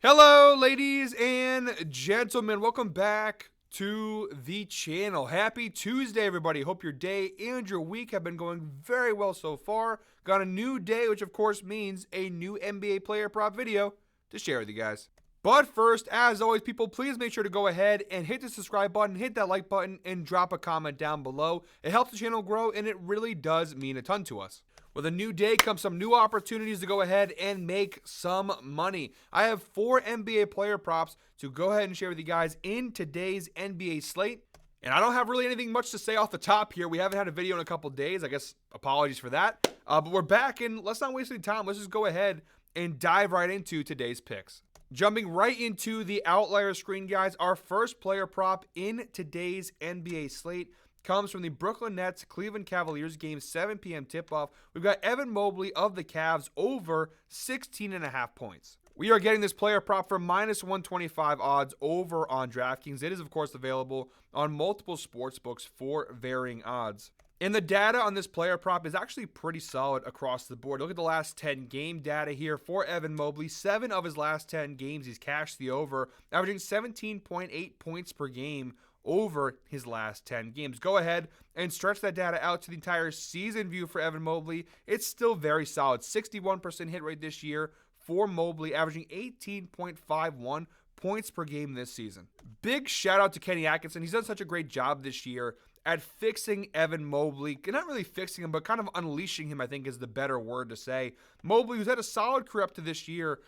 Hello, ladies and gentlemen. Welcome back to the channel. Happy Tuesday, everybody. Hope your day and your week have been going very well so far. Got a new day, which of course means a new NBA player prop video to share with you guys. But first, as always, people, please make sure to go ahead and hit the subscribe button, hit that like button, and drop a comment down below. It helps the channel grow, and it really does mean a ton to us. With a new day comes some new opportunities to go ahead and make some money. I have 4 NBA player props to go ahead and share with you guys in today's NBA slate. And I don't have really anything much to say off the top here. We haven't had a video in a couple days. I guess apologies for that. But we're back, and let's not waste any time. Let's just go ahead and dive right into today's picks. Jumping right into the outlier screen, guys, our first player prop in today's NBA slate comes from the Brooklyn Nets Cleveland Cavaliers game, 7 p.m. tip-off. We've got Evan Mobley of the Cavs over 16.5 points. We are getting this player prop for minus 125 odds over on DraftKings. It is, of course, available on multiple sports books for varying odds. And the data on this player prop is actually pretty solid across the board. Look at the last 10 game data here for Evan Mobley. 7 of his last 10 games, he's cashed the over, averaging 17.8 points per game over his last 10 games. Go ahead and stretch that data out to the entire season view for Evan Mobley. It's still very solid. 61% hit rate this year for Mobley, averaging 18.51 points per game this season. Big shout out to Kenny Atkinson. He's done such a great job this year at fixing Evan Mobley. Not really fixing him, but kind of unleashing him, I think is the better word to say. Mobley, who's had a solid career up to this year,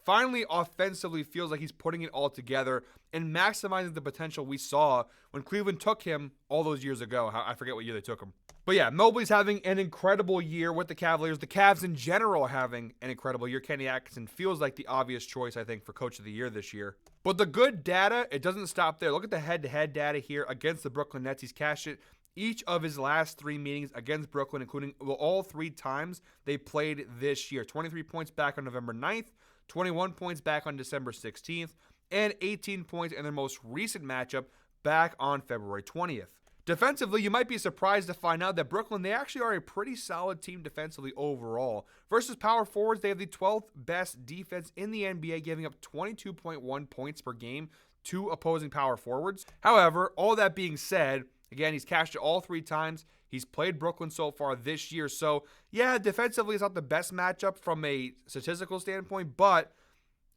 finally offensively feels like he's putting it all together and maximizing the potential we saw when Cleveland took him all those years ago. I forget what year they took him. But yeah, Mobley's having an incredible year with the Cavaliers. The Cavs in general having an incredible year. Kenny Atkinson feels like the obvious choice, I think, for Coach of the Year this year. But the good data, it doesn't stop there. Look at the head-to-head data here against the Brooklyn Nets. He's cashed it each of his last 3 meetings against Brooklyn, including all 3 times they played this year. 23 points back on November 9th, 21 points back on December 16th, and 18 points in their most recent matchup back on February 20th. Defensively, you might be surprised to find out that Brooklyn, they actually are a pretty solid team defensively overall. Versus power forwards, they have the 12th best defense in the NBA, giving up 22.1 points per game to opposing power forwards. However, all that being said, again, he's cashed it all 3 times. He's played Brooklyn so far this year. So, yeah, defensively, it's not the best matchup from a statistical standpoint. But,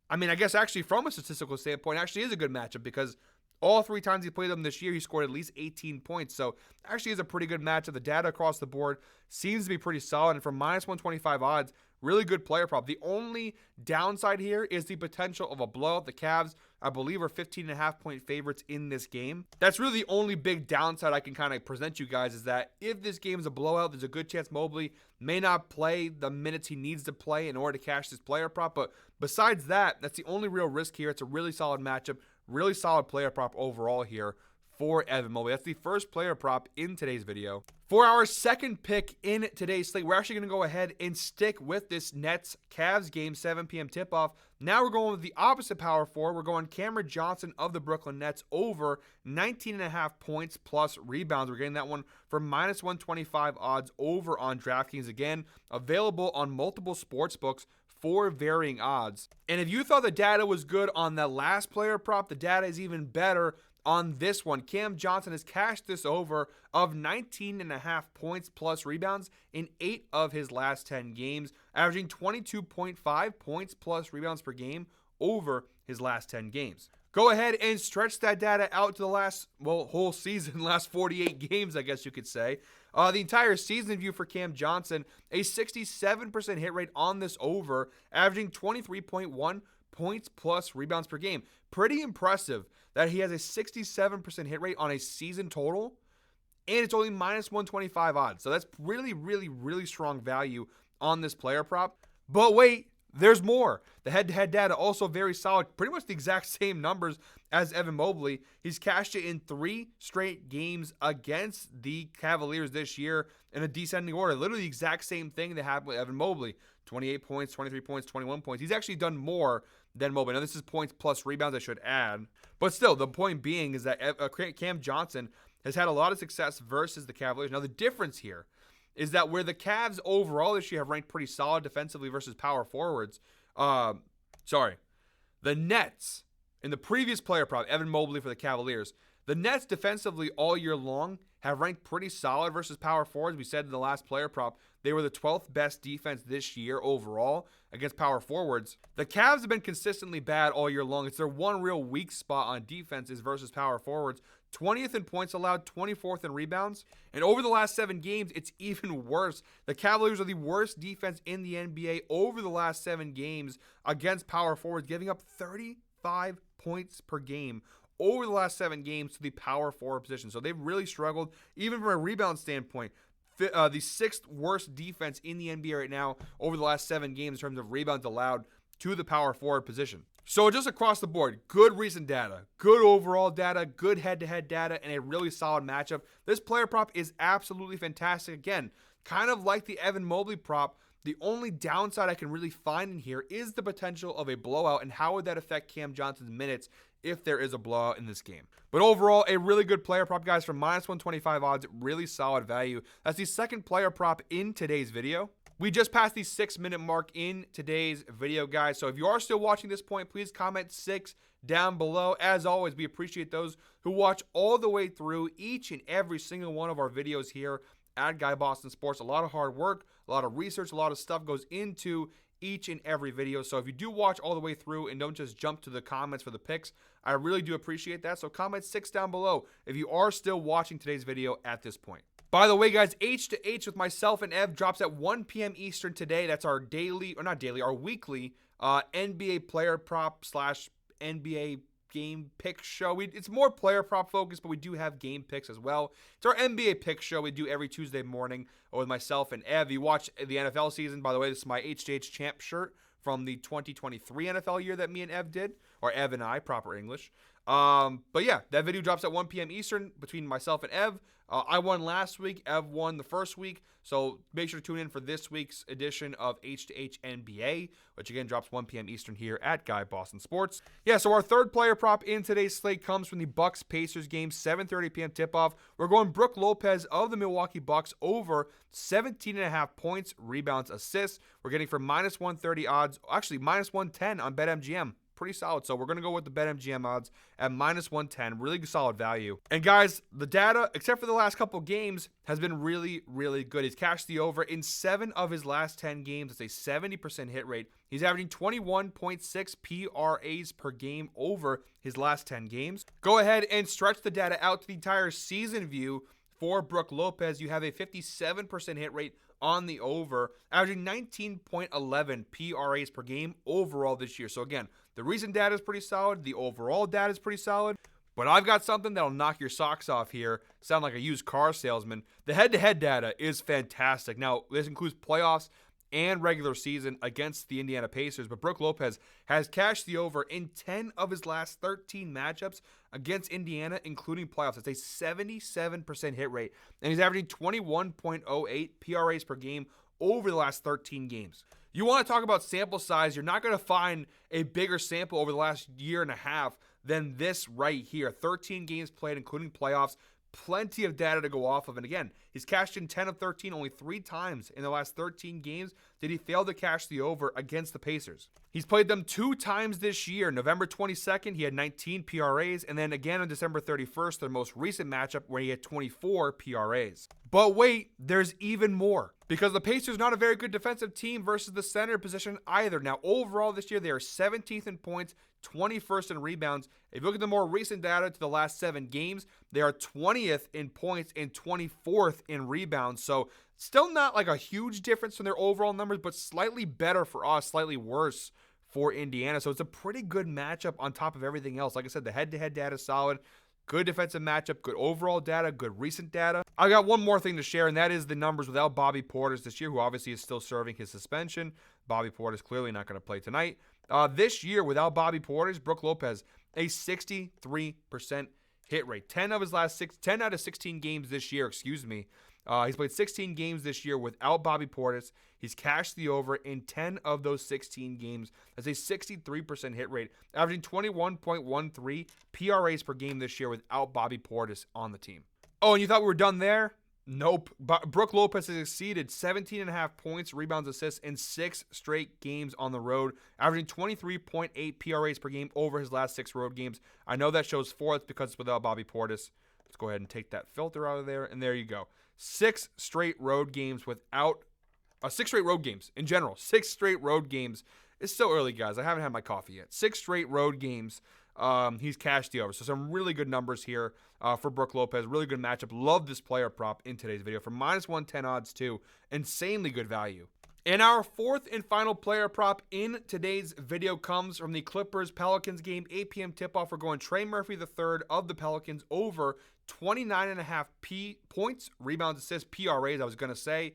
I mean, I guess actually from a statistical standpoint, it actually is a good matchup because all 3 times he played them this year, he scored at least 18 points. So, actually is a pretty good matchup. The data across the board seems to be pretty solid. And for minus 125 odds, really good player prop. The only downside here is the potential of a blowout. The Cavs, I believe, are 15.5-point favorites in this game. That's really the only big downside I can kind of present you guys is that if this game is a blowout, there's a good chance Mobley may not play the minutes he needs to play in order to cash this player prop. But besides that, that's the only real risk here. It's a really solid matchup, really solid player prop overall here for Evan Mobley. That's the first player prop in today's video. For our second pick in today's slate, we're actually going to go ahead and stick with this Nets-Cavs game, 7 p.m. tip-off. Now we're going with the opposite power forward. We're going Cameron Johnson of the Brooklyn Nets over 19.5 points plus rebounds. We're getting that one for minus 125 odds over on DraftKings. Again, available on multiple sports books for varying odds. And if you thought the data was good on that last player prop, the data is even better on this one. Cam Johnson has cashed this over of 19.5 points plus rebounds in 8 of his last 10 games, averaging 22.5 points plus rebounds per game over his last 10 games. Go ahead and stretch that data out to the last, whole season, last 48 games, I guess you could say. The entire season view for Cam Johnson, a 67% hit rate on this over, averaging 23.1 points plus rebounds per game. Pretty impressive that he has a 67% hit rate on a season total, and it's only minus 125 odds. So that's really, really, really strong value on this player prop. But wait, there's more. The head-to-head data also very solid. Pretty much the exact same numbers as Evan Mobley. He's cashed it in 3 straight games against the Cavaliers this year in a descending order. Literally the exact same thing that happened with Evan Mobley. 28 points, 23 points, 21 points. He's actually done more than Mobley. Now, this is points plus rebounds, I should add. But still, the point being is that Cam Johnson has had a lot of success versus the Cavaliers. Now, the difference here is that where the Cavs overall this year have ranked pretty solid defensively versus power forwards. The Nets, in the previous player prop, Evan Mobley for the Cavaliers, the Nets defensively all year long have ranked pretty solid versus power forwards. We said in the last player prop, they were the 12th best defense this year overall against power forwards. The Cavs have been consistently bad all year long. It's their one real weak spot on defense is versus power forwards. 20th in points allowed, 24th in rebounds. And over the last 7 games, it's even worse. The Cavaliers are the worst defense in the NBA over the last 7 games against power forwards, giving up 35 points per game over the last 7 games to the power forward position. So they've really struggled, even from a rebound standpoint. The 6th worst defense in the NBA right now over the last 7 games in terms of rebounds allowed to the power forward position. So just across the board, good recent data, good overall data, good head-to-head data, and a really solid matchup. This player prop is absolutely fantastic. Again, kind of like the Evan Mobley prop, the only downside I can really find in here is the potential of a blowout, and how would that affect Cam Johnson's minutes if there is a blowout in this game. But overall, a really good player prop, guys, from -125 odds, really solid value. That's the second player prop in today's video. We just passed the 6-minute mark in today's video, guys. So if you are still watching this point, please comment 6 down below. As always, we appreciate those who watch all the way through each and every single one of our videos here at Guy Boston Sports. A lot of hard work, a lot of research, a lot of stuff goes into each and every video. So if you do watch all the way through and don't just jump to the comments for the picks, I really do appreciate that. So comment 6 down below if you are still watching today's video at this point. By the way, guys, H to H with myself and Ev drops at 1 p.m. Eastern today. That's our daily, or not daily, our weekly NBA player prop / NBA game pick show. It's more player prop focused, but we do have game picks as well. It's our NBA pick show we do every Tuesday morning with myself and Ev. You watch the NFL season. By the way, this is my H champ shirt from the 2023 NFL year that me and Ev did, or Ev and I, proper English. But yeah, that video drops at 1 p.m. Eastern between myself and Ev. I won last week. Ev won the first week. So make sure to tune in for this week's edition of H to H NBA, which again drops 1 p.m. Eastern here at Guy Boston Sports. Yeah, so our third player prop in today's slate comes from the Bucks-Pacers game, 7:30 p.m. tip-off. We're going Brook Lopez of the Milwaukee Bucks over 17.5 points, rebounds, assists. We're getting for -130 odds, actually -110 on BetMGM. Pretty solid. So we're going to go with the BetMGM odds at -110. Really solid value. And guys, the data, except for the last couple games, has been really, really good. He's cashed the over in 7 of his last 10 games. It's a 70% hit rate. He's averaging 21.6 PRAs per game over his last 10 games. Go ahead and stretch the data out to the entire season view for Brook Lopez. You have a 57% hit rate on the over, averaging 19.11 PRAs per game overall this year. So again, the recent data is pretty solid. The overall data is pretty solid. But I've got something that'll knock your socks off here. Sound like a used car salesman. The head-to-head data is fantastic. Now, this includes playoffs and regular season against the Indiana Pacers. But Brook Lopez has cashed the over in 10 of his last 13 matchups against Indiana, including playoffs. It's a 77% hit rate. And he's averaging 21.08 PRAs per game over the last 13 games. You want to talk about sample size, you're not going to find a bigger sample over the last year and a half than this right here. 13 games played, including playoffs. Plenty of data to go off of. And again, he's cashed in 10 of 13. Only 3 times in the last 13 games did he fail to cash the over against the Pacers. He's played them 2 times this year. November 22nd, he had 19 PRAs. And then again on December 31st, their most recent matchup where he had 24 PRAs. But wait, there's even more. Because the Pacers not a very good defensive team versus the center position either. Now, overall this year, they are 17th in points, 21st in rebounds. If you look at the more recent data to the last 7 games, they are 20th in points and 24th in rebounds. So still not like a huge difference from their overall numbers, but slightly better for us, slightly worse for Indiana. So it's a pretty good matchup on top of everything else. Like I said, the head-to-head data is solid. Good defensive matchup, good overall data, good recent data. I got one more thing to share, and that is the numbers without Bobby Portis this year, who obviously is still serving his suspension. Bobby Portis clearly not going to play tonight. This year, without Bobby Portis, Brook Lopez, a 63% hit rate. 10 out of 16 games this year, he's played 16 games this year without Bobby Portis. He's cashed the over in 10 of those 16 games. That's a 63% hit rate, averaging 21.13 PRAs per game this year without Bobby Portis on the team. Oh, and you thought we were done there? Nope. Brook Lopez has exceeded 17.5 points, rebounds, assists in 6 straight games on the road, averaging 23.8 PRAs per game over his last 6 road games. I know that shows 4. It's because it's without Bobby Portis. Let's go ahead and take that filter out of there, and there you go. 6 straight road games without 6 straight road games in general. 6 straight road games. It's still early, guys. I haven't had my coffee yet. 6 straight road games. He's cashed the over. So some really good numbers here for Brook Lopez. Really good matchup. Love this player prop in today's video. For -110 odds too. Insanely good value. And our 4th and final player prop in today's video comes from the Clippers-Pelicans game. 8 p.m. tip-off. We're going Trey Murphy III of the Pelicans over 29.5 points, rebounds, assists, PRAs, I was going to say.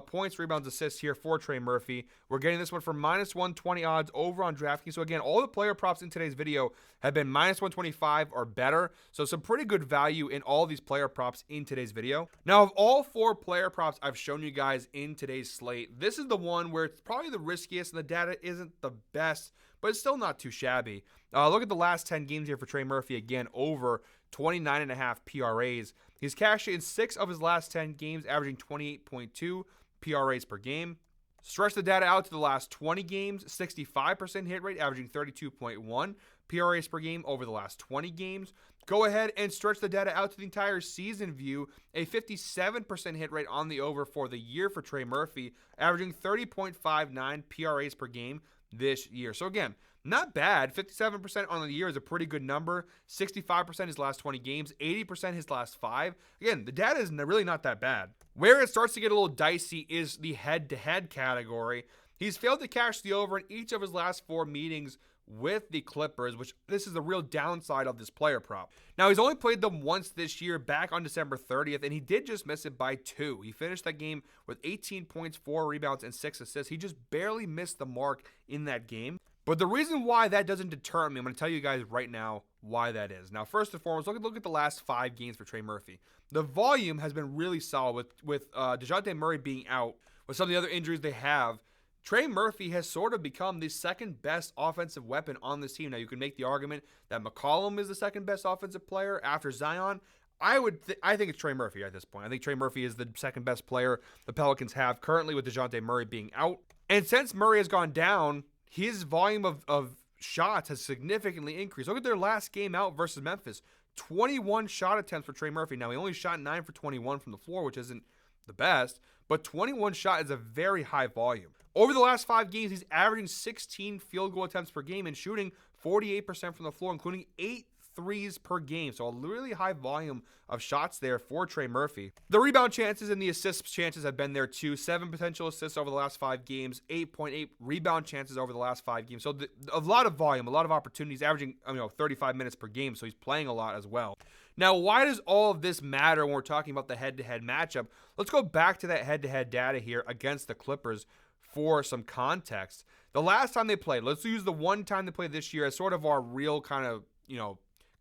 Points, rebounds, assists here for Trey Murphy. We're getting this one for -120 odds over on DraftKings. So again, all the player props in today's video have been -125 or better. So some pretty good value in all these player props in today's video. Now, of all 4 player props I've shown you guys in today's slate, this is the one where it's probably the riskiest and the data isn't the best, but it's still not too shabby. Look at the last 10 games here for Trey Murphy. Again, over 29.5 PRAs. He's cashed in 6 of his last 10 games, averaging 28.2 PRAs per game. Stretch the data out to the last 20 games, 65% hit rate, averaging 32.1 PRAs per game over the last 20 games. Go ahead and stretch the data out to the entire season view, a 57% hit rate on the over for the year for Trey Murphy, averaging 30.59 PRAs per game this year. So again, not bad. 57% on the year is a pretty good number. 65% his last 20 games. 80% his last 5. Again, the data is really not that bad. Where it starts to get a little dicey is the head-to-head category. He's failed to cash the over in each of his last 4 meetings with the Clippers, which this is the real downside of this player prop. Now, he's only played them once this year, back on December 30th, and he did just miss it by 2. He finished that game with 18 points, 4 rebounds, and 6 assists. He just barely missed the mark in that game. But the reason why that doesn't deter me, I'm going to tell you guys right now why that is. Now, first and foremost, look at the last 5 games for Trey Murphy. The volume has been really solid with DeJounte Murray being out, with some of the other injuries they have. Trey Murphy has sort of become the second best offensive weapon on this team. Now, you can make the argument that McCollum is the second best offensive player after Zion. I think it's Trey Murphy at this point. I think Trey Murphy is the second best player the Pelicans have currently, with DeJounte Murray being out. And since Murray has gone down, his volume of shots has significantly increased. Look at their last game out versus Memphis. 21 shot attempts for Trey Murphy. Now, he only shot 9 for 21 from the floor, which isn't the best, but 21 shot is a very high volume. Over the last 5 games, he's averaging 16 field goal attempts per game and shooting 48% from the floor, including 8 threes per game. So a really high volume of shots there for Trey Murphy. The rebound chances and the assist chances have been there too. 7 potential assists over the last 5 games, 8.8 rebound chances over the last 5 games. So a lot of volume, a lot of opportunities, averaging 35 minutes per game. So he's playing a lot as well. Now, why does all of this matter when we're talking about the head-to-head matchup? Let's go back to that head-to-head data here against the Clippers for some context. The last time they played, let's use the one time they played this year as sort of our real kind of,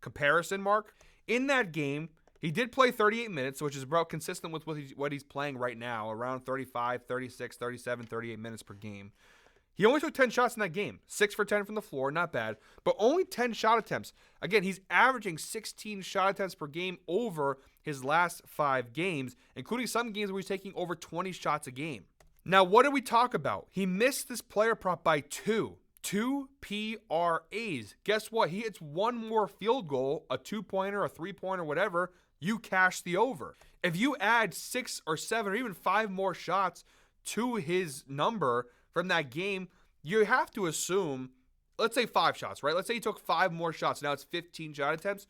comparison mark. In that game, he did play 38 minutes, which is about consistent with what he's playing right now, around 35, 36, 37, 38 minutes per game. He only took 10 shots in that game, 6 for 10 from the floor, not bad, but only 10 shot attempts. Again, he's averaging 16 shot attempts per game over his last 5 games, including some games where he's taking over 20 shots a game. Now, what did we talk about? He missed this player prop by 2 PRAs. Guess what? He hits one more field goal, a 2-pointer, a 3-pointer, whatever, you cash the over. If you add 6 or 7 or even 5 more shots to his number from that game, you have to assume, let's say 5 shots, right? Let's say he took 5 more shots. Now it's 15 shot attempts.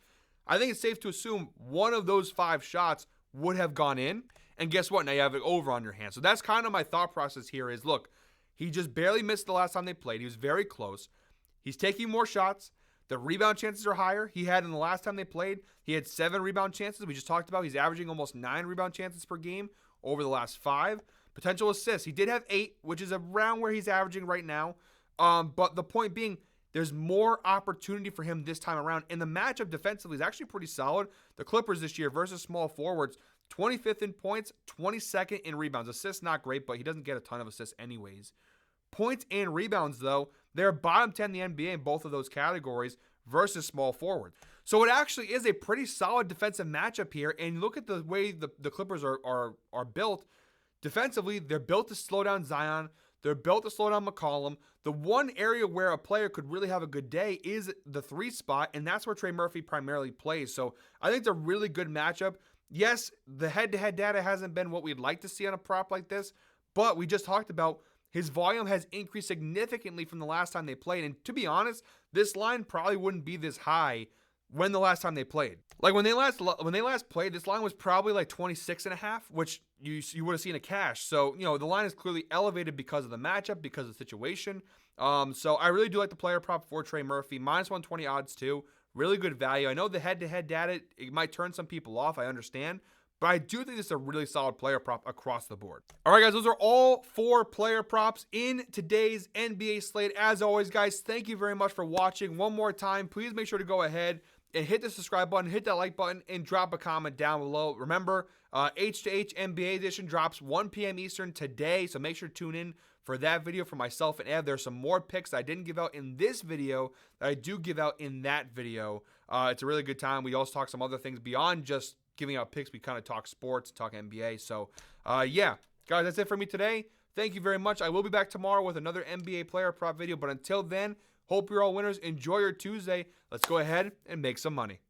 I think it's safe to assume one of those 5 shots would have gone in. And guess what? Now you have it over on your hands. So that's kind of my thought process here is, look, he just barely missed the last time they played. He was very close. He's taking more shots. The rebound chances are higher. He had in the last time they played, he had 7 rebound chances. We just talked about he's averaging almost 9 rebound chances per game over the last 5. Potential assists. He did have 8, which is around where he's averaging right now. But the point being, there's more opportunity for him this time around. And the matchup defensively is actually pretty solid. The Clippers this year versus small forwards, 25th in points, 22nd in rebounds. Assists, not great, but he doesn't get a ton of assists anyways. Points and rebounds, though, they're bottom 10 in the NBA in both of those categories versus small forward. So it actually is a pretty solid defensive matchup here. And look at the way the Clippers are built. Defensively, they're built to slow down Zion. They're built to slow down McCollum. The one area where a player could really have a good day is the 3 spot, and that's where Trey Murphy primarily plays. So I think it's a really good matchup. Yes, the head-to-head data hasn't been what we'd like to see on a prop like this, but we just talked about his volume has increased significantly from the last time they played. And to be honest, this line probably wouldn't be this high when the last time they played. Like when they last played, this line was probably like 26.5, which you would have seen a cash. So, the line is clearly elevated because of the matchup, because of the situation. So I really do like the player prop for Trey Murphy. -120 odds too. Really good value. I know the head-to-head data, it might turn some people off. I understand. But I do think this is a really solid player prop across the board. All right, guys, those are all 4 player props in today's NBA slate. As always, guys, thank you very much for watching. One more time, please make sure to go ahead and hit the subscribe button, hit that like button, and drop a comment down below. Remember, H2H NBA edition drops 1 p.m. Eastern today, so make sure to tune in for that video for myself and Ev. There's some more picks I didn't give out in this video that I do give out in that video. It's a really good time. We also talk some other things beyond just giving out picks. We kind of talk sports, talk NBA. So, yeah, guys, that's it for me today. Thank you very much. I will be back tomorrow with another NBA player prop video. But until then, hope you're all winners. Enjoy your Tuesday. Let's go ahead and make some money.